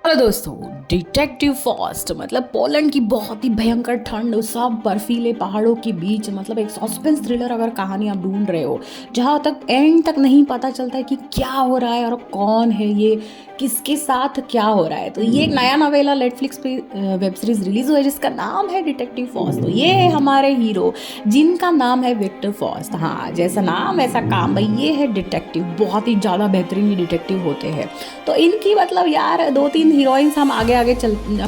Hello दोस्तों। Detective fast मतलब Poland की बहुत ही भयंकर ठंड, सब बर्फीले पहाड़ों के बीच, मतलब एक सस्पेंस थ्रिलर अगर कहानी आप ढूंढ रहे हो जहाँ तक एंड तक नहीं पता चलता है कि क्या हो रहा है और कौन है ये, किसके साथ क्या हो रहा है। तो ये एक नया नवेला नेटफ्लिक्स पे वेब सीरीज रिलीज हुआ है जिसका नाम है डिटेक्टिव फॉस्ट। तो ये है हमारे हीरो जिनका नाम है विक्टर फॉस्ट। हाँ, जैसा नाम वैसा काम भाई, ये है डिटेक्टिव, बहुत ही ज़्यादा बेहतरीन डिटेक्टिव होते हैं। तो इनकी मतलब यार दो तीन हीरोइंस हम आगे आगे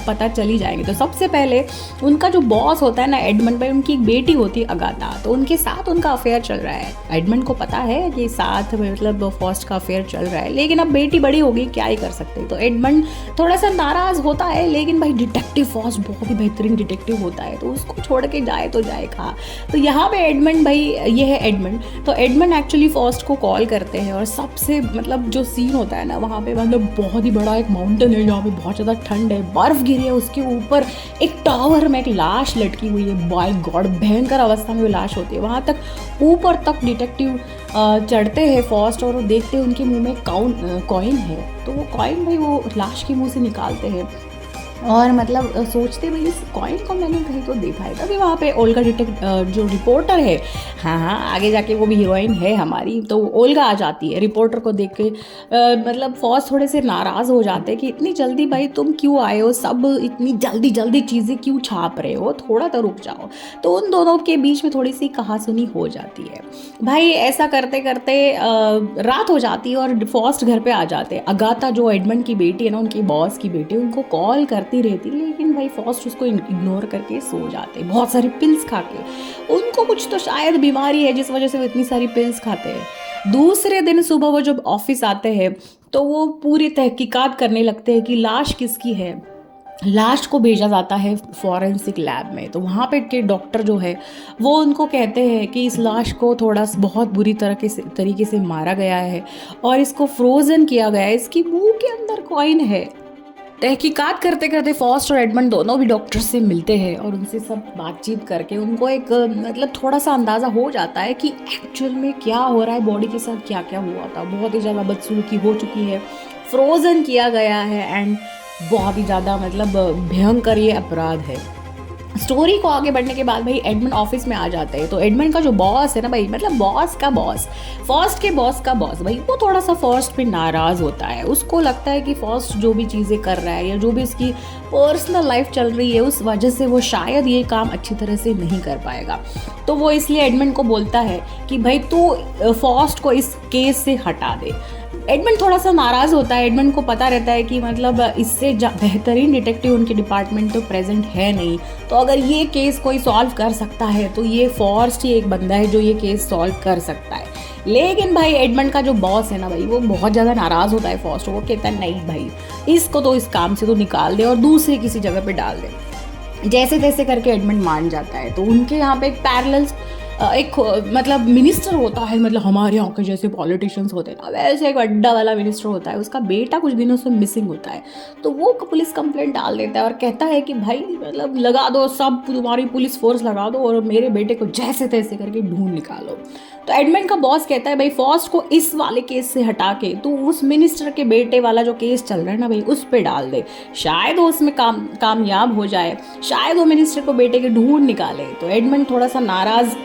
पता चली जाएंगे। तो सबसे पहले उनका जो बॉस होता है ना एडमंड भाई, उनकी एक बेटी होती है अगाथा, तो उनके साथ उनका अफेयर चल रहा है। एडमंड को पता है कि साथ में मतलब फॉस्ट का अफेयर चल रहा है, लेकिन अब बेटी बड़ी होगी, क्या ही कर सकते हैं। तो एडमंड थोड़ा सा नाराज होता है, लेकिन भाई डिटेक्टिव फॉस्ट बहुत ही बेहतरीन डिटेक्टिव होता है, तो उसको छोड़ के जाए तो जाए कहाँ। तो यहाँ पे एडमंड भाई, ये है एडमंड, तो एडमंड एक्चुअली फॉस्ट को कॉल करते हैं और सबसे मतलब जो सीन होता है ना वहाँ पे, मतलब बहुत ही बड़ा एक माउंटेन है जहाँ पे बहुत ज़्यादा ठंड है, बर्फ गिरी है, उसके ऊपर एक टावर में एक लाश लटकी हुई है। बाय गॉड, भयंकर अवस्था में वो लाश होती है। वहाँ तक ऊपर तक डिटेक्टिव चढ़ते हैं फॉस्ट और वो देखते हैं उनके मुंह में कॉइन है। तो वो कॉइन भाई वो लाश के मुंह से निकालते हैं और मतलब सोचते भाई इस कॉइन को मैंने कहीं तो देखा है। तभी वहाँ पे ओल्गा जो रिपोर्टर है, हाँ हाँ आगे जाके वो भी हीरोइन है हमारी, तो ओल्गा आ जाती है। रिपोर्टर को देख के मतलब फॉस थोड़े से नाराज़ हो जाते हैं कि इतनी जल्दी भाई तुम क्यों आए हो, सब इतनी जल्दी जल्दी चीज़ें क्यों छाप रहे हो, थोड़ा तो रुक जाओ। तो उन दोनों के बीच में थोड़ी सी कहासुनी हो जाती है भाई। ऐसा करते करते रात हो जाती है और फॉस्ट घर पे आ जाते हैं। अगाथा जो एडमंड की बेटी है ना, उनकी बॉस की बेटी, उनको कॉल करती रहती, लेकिन भाई फॉस्ट उसको इग्नोर करके सो जाते हैं बहुत सारी पिल्स खा के। उनको कुछ तो शायद बीमारी है जिस वजह से वो इतनी सारी पिल्स खाते हैं। दूसरे दिन सुबह वो जब ऑफिस आते हैं तो वो पूरी तहकीकात करने लगते हैं कि लाश किसकी है। लाश को भेजा जाता है फॉरेंसिक लैब में। तो वहाँ पे के डॉक्टर जो है वो उनको कहते हैं कि इस लाश को थोड़ा बहुत बुरी तरीके से मारा गया है और इसको फ्रोजन किया गया है, इसकी मुंह के अंदर कॉइन है। तहकीकात करते करते फॉस्ट और एडमंड दोनों भी डॉक्टर से मिलते हैं और उनसे सब बातचीत करके उनको एक मतलब थोड़ा सा अंदाज़ा हो जाता है कि एक्चुअल में क्या हो रहा है, बॉडी के साथ क्या क्या हुआ था। बहुत ही ज़्यादा बदसलूकी हो चुकी है, फ्रोज़न किया गया है एंड बहुत ही ज़्यादा मतलब भयंकर ये अपराध है। स्टोरी को आगे बढ़ने के बाद भाई एडमंड ऑफिस में आ जाते हैं। तो एडमंड का जो बॉस है ना भाई, मतलब बॉस का बॉस, फर्स्ट के बॉस का बॉस भाई, वो थोड़ा सा फर्स्ट पे नाराज़ होता है। उसको लगता है कि फर्स्ट जो भी चीज़ें कर रहा है या जो भी इसकी पर्सनल लाइफ चल रही है उस वजह से वो शायद ये काम अच्छी तरह से नहीं कर पाएगा। तो वो इसलिए एडमंड को बोलता है कि भाई तू फर्स्ट को इस केस से हटा दे। एडमंड थोड़ा सा नाराज़ होता है। एडमंड को पता रहता है कि मतलब इससे बेहतरीन डिटेक्टिव उनके डिपार्टमेंट तो प्रेजेंट है नहीं, तो अगर ये केस कोई सॉल्व कर सकता है तो ये फॉरेस्ट ही एक बंदा है जो ये केस सॉल्व कर सकता है। लेकिन भाई एडमंड का जो बॉस है ना भाई, वो बहुत ज़्यादा नाराज़ होता है फॉरेस्ट। वो कहता है नहीं भाई, इसको तो इस काम से तो निकाल दे और दूसरे किसी जगह पे डाल दे। जैसे तैसे करके एडमंड मान जाता है। तो उनके यहाँ पे एक पैरेलल एक मतलब मिनिस्टर होता है, मतलब हमारे यहाँ के जैसे पॉलिटिशियंस होते हैं ना वैसे एक अड्डा वाला मिनिस्टर होता है। उसका बेटा कुछ दिनों से मिसिंग होता है, तो वो पुलिस कंप्लेंट डाल देता है और कहता है कि भाई मतलब लगा दो, सब तुम्हारी पुलिस फोर्स लगा दो और मेरे बेटे को जैसे तैसे करके ढूंढ निकालो। तो एडमंड का बॉस कहता है भाई फॉस्ट को इस वाले केस से हटा के तू उस मिनिस्टर के बेटे वाला जो केस चल रहा है ना भाई उस पर डाल दे, शायद वो उसमें कामयाब हो जाए, शायद वो मिनिस्टर को बेटे के ढूंढ निकाले। तो एडमंड थोड़ा सा नाराज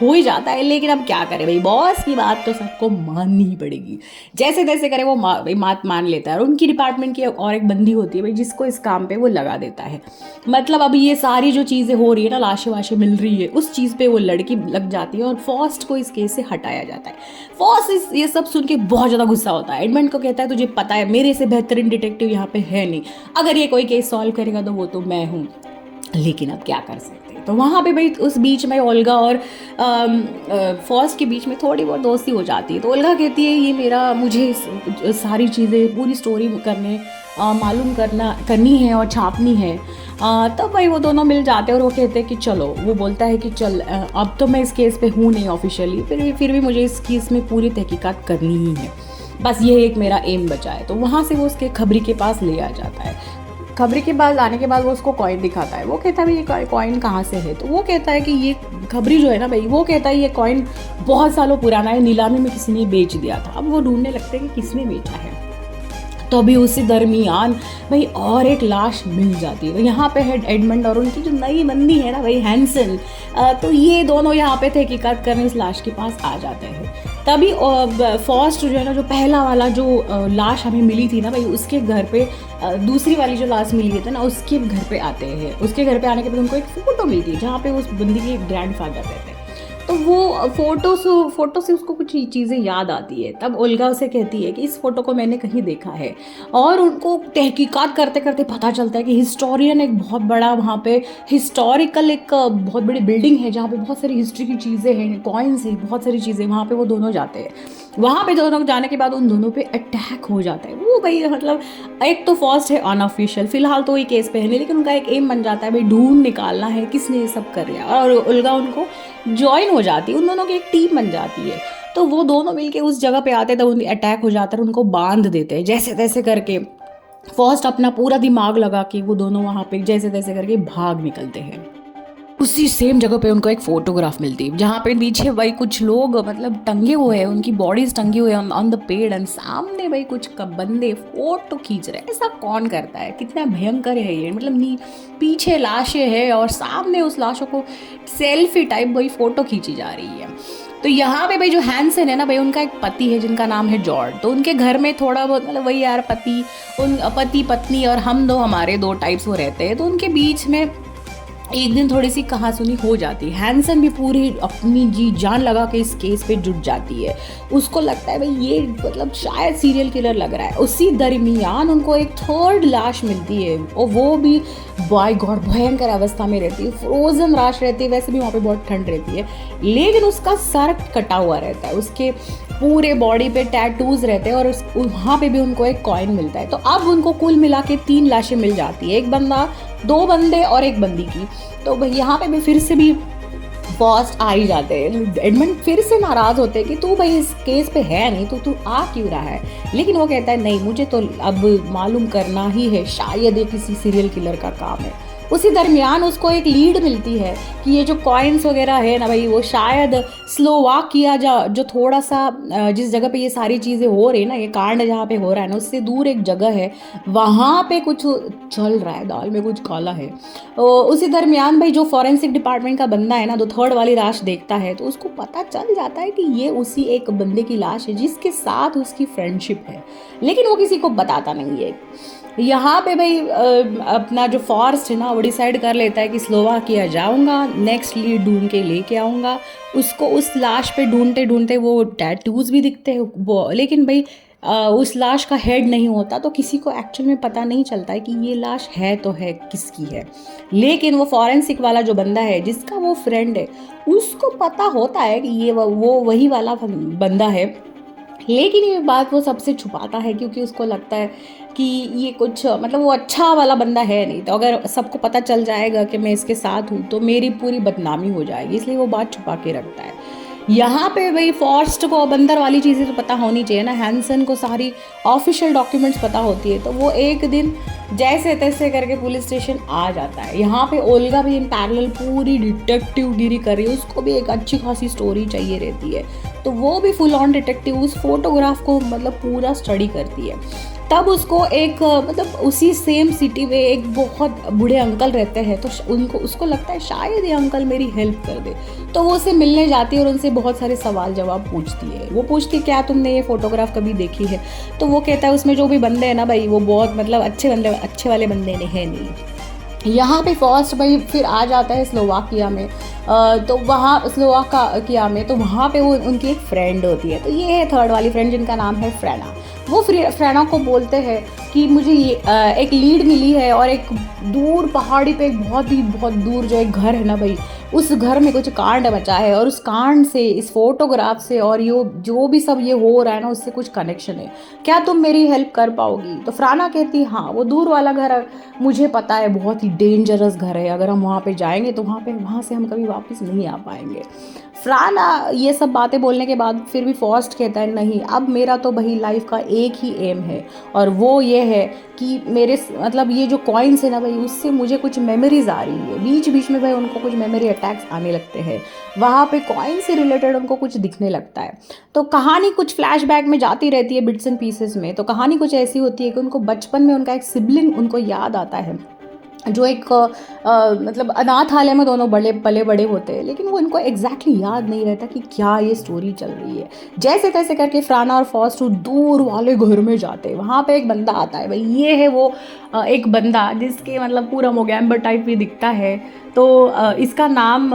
हो ही जाता है, लेकिन अब क्या करे भाई, बॉस की बात तो सबको माननी ही पड़ेगी। जैसे तैसे करे वो बात मान लेता है और उनकी डिपार्टमेंट की और एक बंदी होती है भाई जिसको इस काम पे वो लगा देता है। मतलब अब ये सारी जो चीज़ें हो रही है ना, लाशें वाशें मिल रही है, उस चीज़ पे वो लड़की लग जाती है और फॉस्ट को इस केस से हटाया जाता है। फॉस्ट ये सब सुन के बहुत ज़्यादा गुस्सा होता है। एडमंड को कहता है तुझे पता है मेरे से बेहतरीन डिटेक्टिव यहाँ पे है नहीं, अगर ये कोई केस सॉल्व करेगा तो वो तो मैं हूँ, लेकिन अब क्या कर सकते हैं। तो वहाँ पे भाई उस बीच में ओल्गा और फॉस्ट के बीच में थोड़ी बहुत दोस्ती हो जाती है। तो ओल्गा कहती है ये मुझे सारी चीज़ें पूरी स्टोरी मालूम करनी है और छापनी है। तब भाई वो दोनों मिल जाते हैं और वो कहते हैं कि चलो, वो बोलता है कि चल अब तो मैं इस केस पे हूँ नहीं ऑफिशियली, फिर भी मुझे इस केस में पूरी तहकीकात करनी ही है, बस ये एक मेरा एम बचा है। तो वहाँ से वो उसके खबरी के पास ले आ जाता है। खबरी के पास आने के बाद वो उसको कॉइन दिखाता है। वो कहता है भाई ये कॉइन कहाँ से है। तो वो कहता है कि ये खबरी जो है ना भाई, वो कहता है ये कॉइन बहुत सालों पुराना है, नीलामी में किसी ने बेच दिया था। अब वो ढूंढने लगते हैं कि किसने बेचा है। तो अभी उसी दरमियान भाई और एक लाश मिल जाती है। तो यहाँ पे है एडमंड और उनकी जो नई बंदी है ना भाई हैंसन। तो ये दोनों यहाँ पे तहकीकात करने उस लाश के पास आ जाते हैं। तभी फर्स्ट जो है ना, जो पहला वाला जो लाश हमें मिली थी ना भाई, उसके घर पे दूसरी वाली जो लाश मिली थी ना, उसके घर पे आते हैं। उसके घर पे आने के बाद उनको एक फ़ोटो मिलती है जहाँ पे उस बंदी के ग्रैंडफादर रहते हैं। तो वो फोटो से उसको कुछ चीज़ें याद आती है। तब ओल्गा उसे कहती है कि इस फोटो को मैंने कहीं देखा है। और उनको तहकीकात करते करते पता चलता है कि हिस्टोरियन एक बहुत बड़ा वहाँ पे हिस्टोरिकल एक बहुत बड़ी बिल्डिंग है जहाँ पे बहुत सारी हिस्ट्री की चीज़ें हैं, कॉइन्स हैं, बहुत सारी चीज़ें। वहाँ पे वो दोनों जाते हैं। वहाँ पे दोनों जाने के बाद उन दोनों पे अटैक हो जाता है। वो भाई मतलब एक तो फर्स्ट है अनऑफिशियल, फिलहाल तो वही केस पे है नहीं, लेकिन उनका एक एम बन जाता है भाई ढूंढ निकालना है किसने ये सब कर रहा है। और उल्गा उनको ज्वाइन हो जाती है, उन दोनों की एक टीम बन जाती है। तो वो दोनों मिलके उस जगह पे आते हैं, तब उनकी अटैक हो जाता है, उनको बांध देते हैं जैसे तैसे करके। फर्स्ट अपना पूरा दिमाग लगा के वो दोनों वहाँ पे जैसे तैसे करके भाग निकलते हैं। उसी सेम जगह पे उनको एक फोटोग्राफ मिलती है जहाँ पे पीछे भाई कुछ लोग मतलब टंगे हुए हैं, उनकी बॉडीज टंगी हुई है ऑन द पेड़, एंड सामने भाई कुछ बंदे फोटो खींच रहे हैं। ऐसा कौन करता है? कितना भयंकर है ये, मतलब नी पीछे लाशें हैं और सामने उस लाशों को सेल्फी टाइप भाई फोटो खींची जा रही है। तो यहाँ पे भाई जो हैंसन है ना भाई, उनका एक पति है जिनका नाम है जॉर्ज। तो उनके घर में थोड़ा बहुत मतलब वही यार पति पत्नी और हम दो हमारे दो टाइप्स वो रहते हैं। तो उनके बीच में एक दिन थोड़ी सी कहासुनी हो जाती है। हैंसन भी पूरी अपनी जी जान लगा के इस केस पे जुट जाती है। उसको लगता है भाई ये मतलब शायद सीरियल किलर लग रहा है। उसी दरमियान उनको एक थर्ड लाश मिलती है और वो भी बाय गॉड भयंकर अवस्था में रहती है, फ्रोजन लाश रहती है। वैसे भी वहाँ पे बहुत ठंड रहती है, लेकिन उसका सर कटा हुआ रहता है, उसके पूरे बॉडी पे टैटूज रहते हैं और वहाँ पे भी उनको एक कॉइन मिलता है। तो अब उनको कुल मिला के 3 लाशें मिल जाती है, एक बंदा, 2 बंदे और एक बंदी की। तो भाई यहाँ पे भी फिर से भी फर्स्ट आ ही जाते हैं। एडमंड फिर से नाराज होते हैं कि तू भाई इस केस पे है नहीं तो तू आ क्यों रहा है। लेकिन वो कहता है नहीं, मुझे तो अब मालूम करना ही है, शायद ये किसी सीरियल किलर का काम है। उसी दरमियान उसको एक लीड मिलती है कि ये जो कॉइन्स वगैरह है ना भाई, वो शायद स्लोवाकिया जो थोड़ा सा जिस जगह पे ये सारी चीज़ें हो रही है ना, ये कांड जहाँ पे हो रहा है ना, उससे दूर एक जगह है, वहाँ पे कुछ चल रहा है, दाल में कुछ काला है। उसी दरमियान भाई जो फॉरेंसिक डिपार्टमेंट का बंदा है ना, जो थर्ड वाली लाश देखता है, तो उसको पता चल जाता है कि ये उसी एक बंदे की लाश है जिसके साथ उसकी फ्रेंडशिप है, लेकिन वो किसी को बताता नहीं है। यहाँ पे भाई अपना जो फॉरेस्ट है ना, वो डिसाइड कर लेता है कि स्लोवाकिया जाऊँगा, नेक्स्ट लीड ढूंढ के लेके आऊँगा उसको। उस लाश पे ढूंढते ढूंढते वो टैटूज भी दिखते हैं वो, लेकिन भाई उस लाश का हेड नहीं होता, तो किसी को एक्चुअल में पता नहीं चलता है कि ये लाश है तो है किसकी है। लेकिन वो फॉरेंसिक वाला जो बंदा है जिसका वो फ्रेंड है, उसको पता होता है कि ये वो वही वाला बंदा है। लेकिन ये बात वो सबसे छुपाता है क्योंकि उसको लगता है कि ये कुछ मतलब वो अच्छा वाला बंदा है नहीं, तो अगर सबको पता चल जाएगा कि मैं इसके साथ हूँ तो मेरी पूरी बदनामी हो जाएगी, इसलिए वो बात छुपा के रखता है। यहाँ पे भाई फॉरेस्ट को बंदर वाली चीज़ें तो पता होनी चाहिए ना, हैंसन को सारी ऑफिशियल डॉक्यूमेंट्स पता होती है। तो वो एक दिन जैसे तैसे करके पुलिस स्टेशन आ जाता है। यहाँ पे ओल्गा भी इन पैरेलल पूरी डिटेक्टिव गिरी कर रही है, उसको भी एक अच्छी खासी स्टोरी चाहिए रहती है, तो वो भी फुल ऑन डिटेक्टिव उस फोटोग्राफ को मतलब पूरा स्टडी करती है। तब उसको एक मतलब उसी सेम सिटी में एक बहुत बूढ़े अंकल रहते हैं, तो उसको लगता है शायद ये अंकल मेरी हेल्प कर दे। तो वो उसे मिलने जाती है और उनसे बहुत सारे सवाल जवाब पूछती है। वो पूछती है क्या तुमने ये फोटोग्राफ कभी देखी है? तो वो कहता है उसमें जो भी बंदे हैं ना भाई, वो बहुत मतलब अच्छे वाले बंदे हैं नहीं। यहाँ पे फर्स्ट भाई फिर आ जाता है स्लोवाकिया में। तो वहाँ स्लोवाकिया में तो वहाँ पे वो उनकी एक फ्रेंड होती है। तो ये है थर्ड वाली फ्रेंड जिनका नाम है फ्रेना। वो फ्रेना को बोलते हैं कि मुझे ये एक लीड मिली है और एक दूर पहाड़ी पे एक बहुत दूर जो एक घर है ना भाई, उस घर में कुछ कांड मचा है और उस कांड से, इस फोटोग्राफ से और ये जो भी सब ये हो रहा है ना, उससे कुछ कनेक्शन है। क्या तुम मेरी हेल्प कर पाओगी? तो फ्राना कहती है हाँ, वो दूर वाला घर मुझे पता है, बहुत ही डेंजरस घर है, अगर हम वहाँ पे जाएंगे तो वहाँ से हम कभी वापस नहीं आ पाएंगे। फ्राना ये सब बातें बोलने के बाद फिर भी फॉस्ट कहता है नहीं, अब मेरा तो भाई लाइफ का एक ही एम है और वो ये है कि मेरे मतलब ये जो कॉइन्स है ना भाई, उससे मुझे कुछ मेमोरीज आ रही है। बीच बीच में भाई उनको कुछ मेमोरी अटैक्स आने लगते हैं, वहाँ पे कॉइन से रिलेटेड उनको कुछ दिखने लगता है। तो कहानी कुछ फ्लैशबैक में जाती रहती है बिट्स एंड पीसेस में। तो कहानी कुछ ऐसी होती है कि उनको बचपन में उनका एक सिबलिंग उनको याद आता है, जो एक मतलब अनाथालय में दोनों बड़े पले बड़े होते हैं, लेकिन वो इनको एग्जैक्टली याद नहीं रहता कि क्या ये स्टोरी चल रही है। जैसे तैसे करके फ्राना और फॉस्टो दूर वाले घर में जाते हैं। वहाँ पे एक बंदा आता है भाई, ये है वो एक बंदा जिसके मतलब पूरा मोगैम्बर टाइप भी दिखता है। तो इसका नाम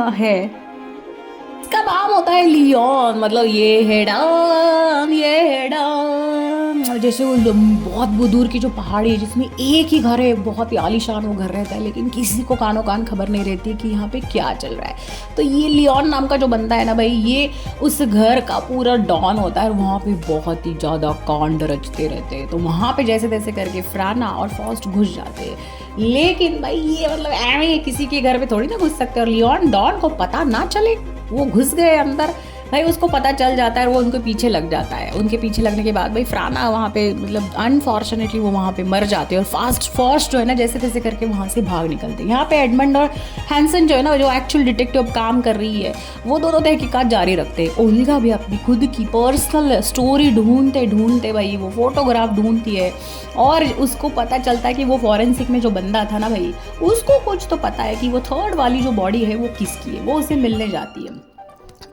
होता है लियोन। मतलब ये है डॉन, ये है डॉन। जैसे वो बहुत दूर की जो पहाड़ी है जिसमें एक ही घर है, बहुत ही आलीशान वो घर रहता है, लेकिन किसी को कानो कान खबर नहीं रहती कि यहाँ पे क्या चल रहा है। तो ये लियोन नाम का जो बंदा है ना भाई, ये उस घर का पूरा डॉन होता है और वहाँ पे बहुत ही ज़्यादा कांड रचते रहते हैं। तो वहाँ पे जैसे तैसे करके फ्राना और फॉस्ट घुस जाते हैं, लेकिन भाई ये मतलब ऐਵੇਂ किसी के घर पे थोड़ी ना घुस सकते। और लियोन डॉन को पता ना चले, वो घुस गए अंदर भाई, उसको पता चल जाता है और वो उनके पीछे लग जाता है। उनके पीछे लगने के बाद भाई फ्राना वहाँ पे मतलब अनफॉर्चुनेटली वो वहाँ पे मर जाते हैं और फॉस्ट जो है ना जैसे तैसे करके वहाँ से भाग निकलते हैं। यहाँ पे एडमंड और हैंसन जो है ना, जो एक्चुअल डिटेक्टिव काम कर रही है, वो दोनों तहकीकात जारी रखते हैं। ओल्गा भी अपनी खुद की पर्सनल स्टोरी ढूंढते ढूंढते भाई वो फोटोग्राफ ढूंढती है और उसको पता चलता है कि वो फॉरेंसिक में जो बंदा था ना भाई, उसको कुछ तो पता है कि वो थर्ड वाली जो बॉडी है वो किसकी है। वो उसे मिलने जाती है,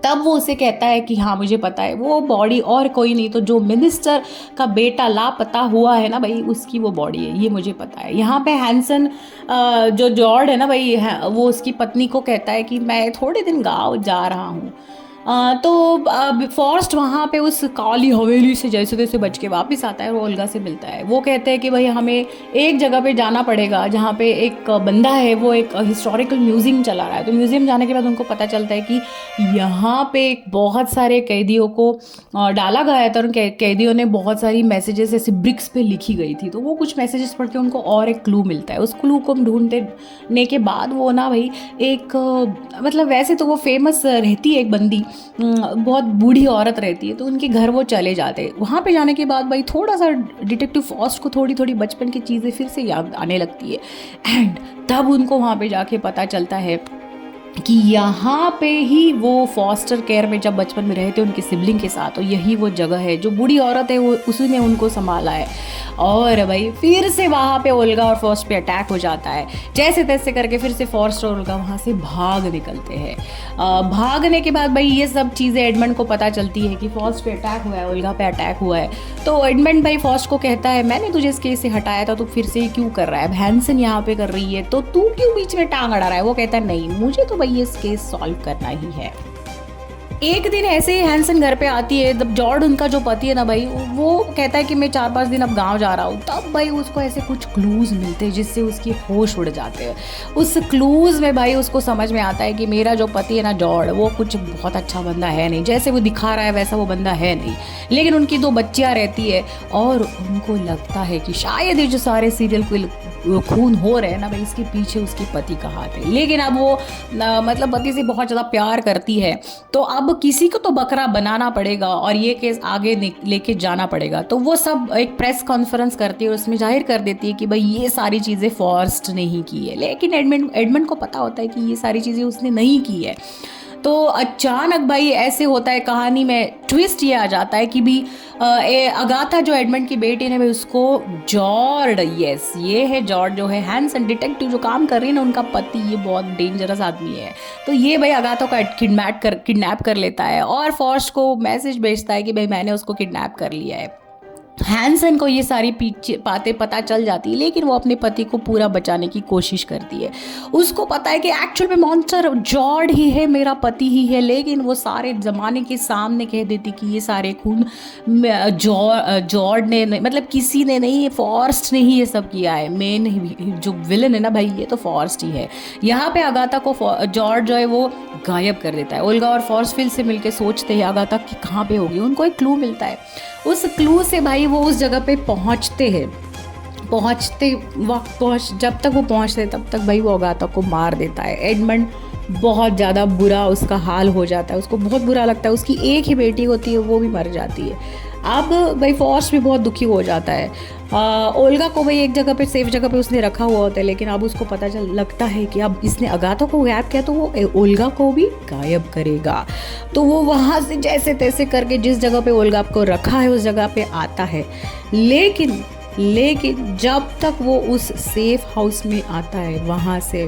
तब वो उसे कहता है कि हाँ मुझे पता है, वो बॉडी और कोई नहीं तो जो मिनिस्टर का बेटा लापता हुआ है ना भाई, उसकी वो बॉडी है, ये मुझे पता है। यहाँ पे हैंसन जो जॉर्ड है ना भाई, वो उसकी पत्नी को कहता है कि मैं थोड़े दिन गाँव जा रहा हूँ। तो फॉरेस्ट वहाँ पे उस काली हवेली से जैसे तैसे बच के वापस आता है और ओल्गा से मिलता है। वो कहते हैं कि भाई हमें एक जगह पे जाना पड़ेगा जहाँ पे एक बंदा है, वो एक हिस्टोरिकल म्यूजियम चला रहा है। तो म्यूजियम जाने के बाद उनको पता चलता है कि यहाँ पे बहुत सारे कैदियों को डाला गया था और कैदियों ने बहुत सारी मैसेजेस ऐसे ब्रिक्स पे लिखी गई थी। तो वो कुछ मैसेजेस पढ़ के उनको और एक क्लू मिलता है। उस क्लू को ढूंढने के बाद वो ना भाई एक मतलब वैसे तो वो फेमस रहती है एक बंदी, बहुत बूढ़ी औरत रहती है, तो उनके घर वो चले जाते हैं। वहाँ पे जाने के बाद भाई थोड़ा सा डिटेक्टिव फॉस्ट को थोड़ी थोड़ी बचपन की चीज़ें फिर से याद आने लगती है एंड तब उनको वहाँ पे जाके पता चलता है कि यहाँ पे ही वो फॉस्टर केयर में जब बचपन में रहे थे उनके सिबलिंग के साथ, तो यही वो जगह है, जो बूढ़ी औरत है वो उसी ने उनको संभाला है। और भाई फिर से वहाँ पे ओल्गा और फॉस्ट पे अटैक हो जाता है। जैसे तैसे करके फिर से फॉस्ट और ओल्गा वहाँ से भाग निकलते हैं। भागने के बाद भाई ये सब चीज़ें एडमंड को पता चलती है कि फॉस्ट पे अटैक हुआ है, ओल्गा पे अटैक हुआ है। तो एडमंड भाई फॉस्ट को कहता है मैंने तुझे इस केस से हटाया था, तो फिर से ये क्यों कर रहा है? हैंसन यहाँ पे कर रही है तो तू क्यों बीच में टांग अड़ा रहा है? वो कहता है नहीं, मुझे तो भाई इस केस सॉल्व करना ही है। एक दिन ऐसे ही हैंसन घर पे आती है, जब जॉर्ड उनका जो पति है ना भाई, वो कहता है कि मैं 4-5 दिन अब गांव जा रहा हूँ। तब भाई उसको ऐसे कुछ क्लूज मिलते हैं जिससे उसकी होश उड़ जाते हैं। उस क्लूज में भाई उसको समझ में आता है कि मेरा जो पति है ना जॉर्ड, वो कुछ बहुत अच्छा बंदा है नहीं, जैसे वो दिखा रहा है वैसा वो बंदा है नहीं। लेकिन उनकी 2 बच्चियाँ रहती है और उनको लगता है कि शायद ये जो सारे सीरियल खून हो रहे हैं ना भाई, इसके पीछे उसके पति का हाथ है। लेकिन अब वो मतलब पति से बहुत ज़्यादा प्यार करती है, तो अब किसी को तो बकरा बनाना पड़ेगा और ये केस आगे लेके जाना पड़ेगा। तो वो सब एक प्रेस कॉन्फ्रेंस करती है और उसमें जाहिर कर देती है कि भाई ये सारी चीज़ें फॉरेस्ट ने ही की है। लेकिन एडमंड को पता होता है कि ये सारी चीज़ें उसने नहीं की है। तो अचानक भाई ऐसे होता है, कहानी में ट्विस्ट ये आ जाता है कि भी अगाथा जो एडमंड की बेटी ने भाई उसको जॉर्ड, यस ये है जॉर्ड जो है हैंसन डिटेक्टिव जो काम कर रही है ना, उनका पति, ये बहुत डेंजरस आदमी है। तो ये भाई अगाथा का किडनैप कर लेता है और फॉरेस्ट को मैसेज भेजता है कि भाई मैंने उसको किडनैप कर लिया है। हैंसन को ये सारी बातें पता चल जाती है, लेकिन वो अपने पति को पूरा बचाने की कोशिश करती है। उसको पता है कि एक्चुअल में मॉन्स्टर जॉर्ड ही है, मेरा पति ही है, लेकिन वो सारे ज़माने के सामने कह देती कि ये सारे खून जॉर्ड ने मतलब किसी ने नहीं, फॉरेस्ट ने ही ये सब किया है। मेन जो विलन है ना भाई, ये तो फॉरेस्ट ही है। यहाँ पे अगाथा को जॉर्ड जो है वो गायब कर देता है। ओल्गा और फॉरेस्ट फिर से मिलकर सोचते हैं अगाथा कि कहाँ पे होगी। उनको एक क्लू मिलता है, उस क्लू से भाई वो उस जगह पे पहुंचते हैं। जब तक वो पहुंचते तब तक भाई वो अगाथा को मार देता है। एडमंड बहुत ज़्यादा बुरा उसका हाल हो जाता है, उसको बहुत बुरा लगता है। उसकी एक ही बेटी होती है, वो भी मर जाती है। अब भाई फॉस्ट भी बहुत दुखी हो जाता है। ओल्गा को भाई एक जगह पे सेफ जगह पे उसने रखा हुआ होता है, लेकिन अब उसको पता चल लगता है कि अब इसने अगाथा को गायब किया तो वो ओल्गा को भी गायब करेगा। तो वो वहाँ से जैसे तैसे करके जिस जगह पे ओल्गा को रखा है उस जगह पे आता है, लेकिन जब तक वो उस सेफ हाउस में आता है वहाँ से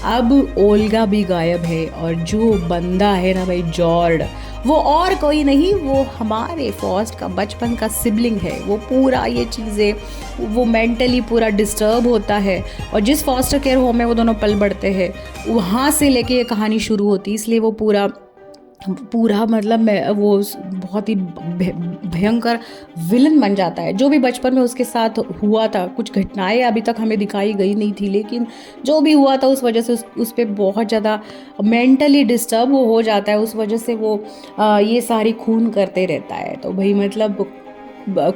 अब ओल्गा भी गायब है। और जो बंदा है ना भाई जॉर्ड, वो और कोई नहीं, वो हमारे फॉस्ट का बचपन का सिबलिंग है। वो पूरा ये चीज़ें वो मेंटली पूरा डिस्टर्ब होता है, और जिस फॉस्टर केयर होम में वो दोनों पल बढ़ते हैं वहाँ से लेके ये कहानी शुरू होती है। इसलिए वो पूरा मतलब मैं वो बहुत ही भयंकर विलन बन जाता है। जो भी बचपन में उसके साथ हुआ था, कुछ घटनाएं अभी तक हमें दिखाई गई नहीं थी, लेकिन जो भी हुआ था उस वजह से उस पर बहुत ज़्यादा मेंटली डिस्टर्ब वो हो जाता है। उस वजह से वो ये सारी खून करते रहता है। तो भाई मतलब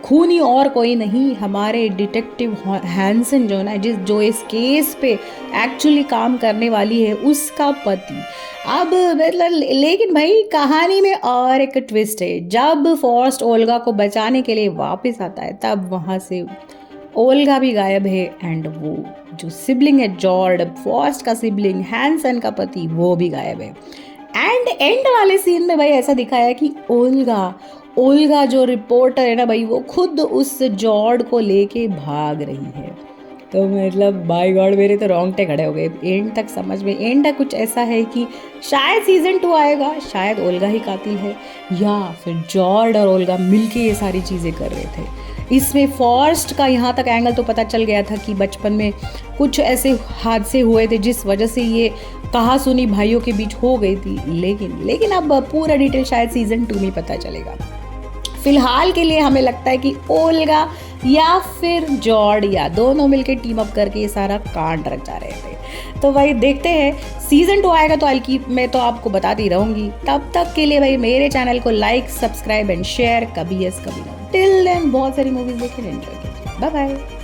खूनी और कोई नहीं, हमारे डिटेक्टिव हैंसन जो ना जो इस केस पे एक्चुअली काम करने वाली है, उसका पति। अब मतलब लेकिन भाई कहानी में और एक ट्विस्ट है। जब फॉस्ट ओल्गा को बचाने के लिए वापस आता है तब वहाँ से ओल्गा भी गायब है, एंड वो जो सिबलिंग है जॉर्ड, फॉस्ट का सिबलिंग, हैंसन का पति, वो भी गायब है। एंड एंड वाले सीन में भाई ऐसा दिखाया कि ओल्गा जो रिपोर्टर है ना भाई, वो खुद उस जॉर्ड को लेके भाग रही है। तो मतलब बाय गॉड मेरे तो रोंगटे खड़े हो गए एंड तक समझ में। एंड तक कुछ ऐसा है कि शायद सीजन 2 आएगा, शायद ओल्गा ही कातिल है, या फिर जॉर्ड और ओल्गा मिलके ये सारी चीज़ें कर रहे थे। इसमें फॉस्ट का यहाँ तक एंगल तो पता चल गया था कि बचपन में कुछ ऐसे हादसे हुए थे जिस वजह से ये कहा सुनी भाइयों के बीच हो गई थी, लेकिन अब पूरा डिटेल शायद सीजन 2 में पता चलेगा। फिलहाल के लिए हमें लगता है कि ओल्गा या फिर जॉर्ड या दोनों मिलके टीम अप करके ये सारा कांड रचा रहे थे। तो भाई देखते हैं, सीजन 2 आएगा तो अलकी मैं तो आपको बताती रहूंगी। तब तक के लिए भाई मेरे चैनल को लाइक, सब्सक्राइब एंड शेयर। कभी यस कभी नो। टिल देन बहुत सारी मूवीज देखें, एंजॉय कीजिए। Bye bye.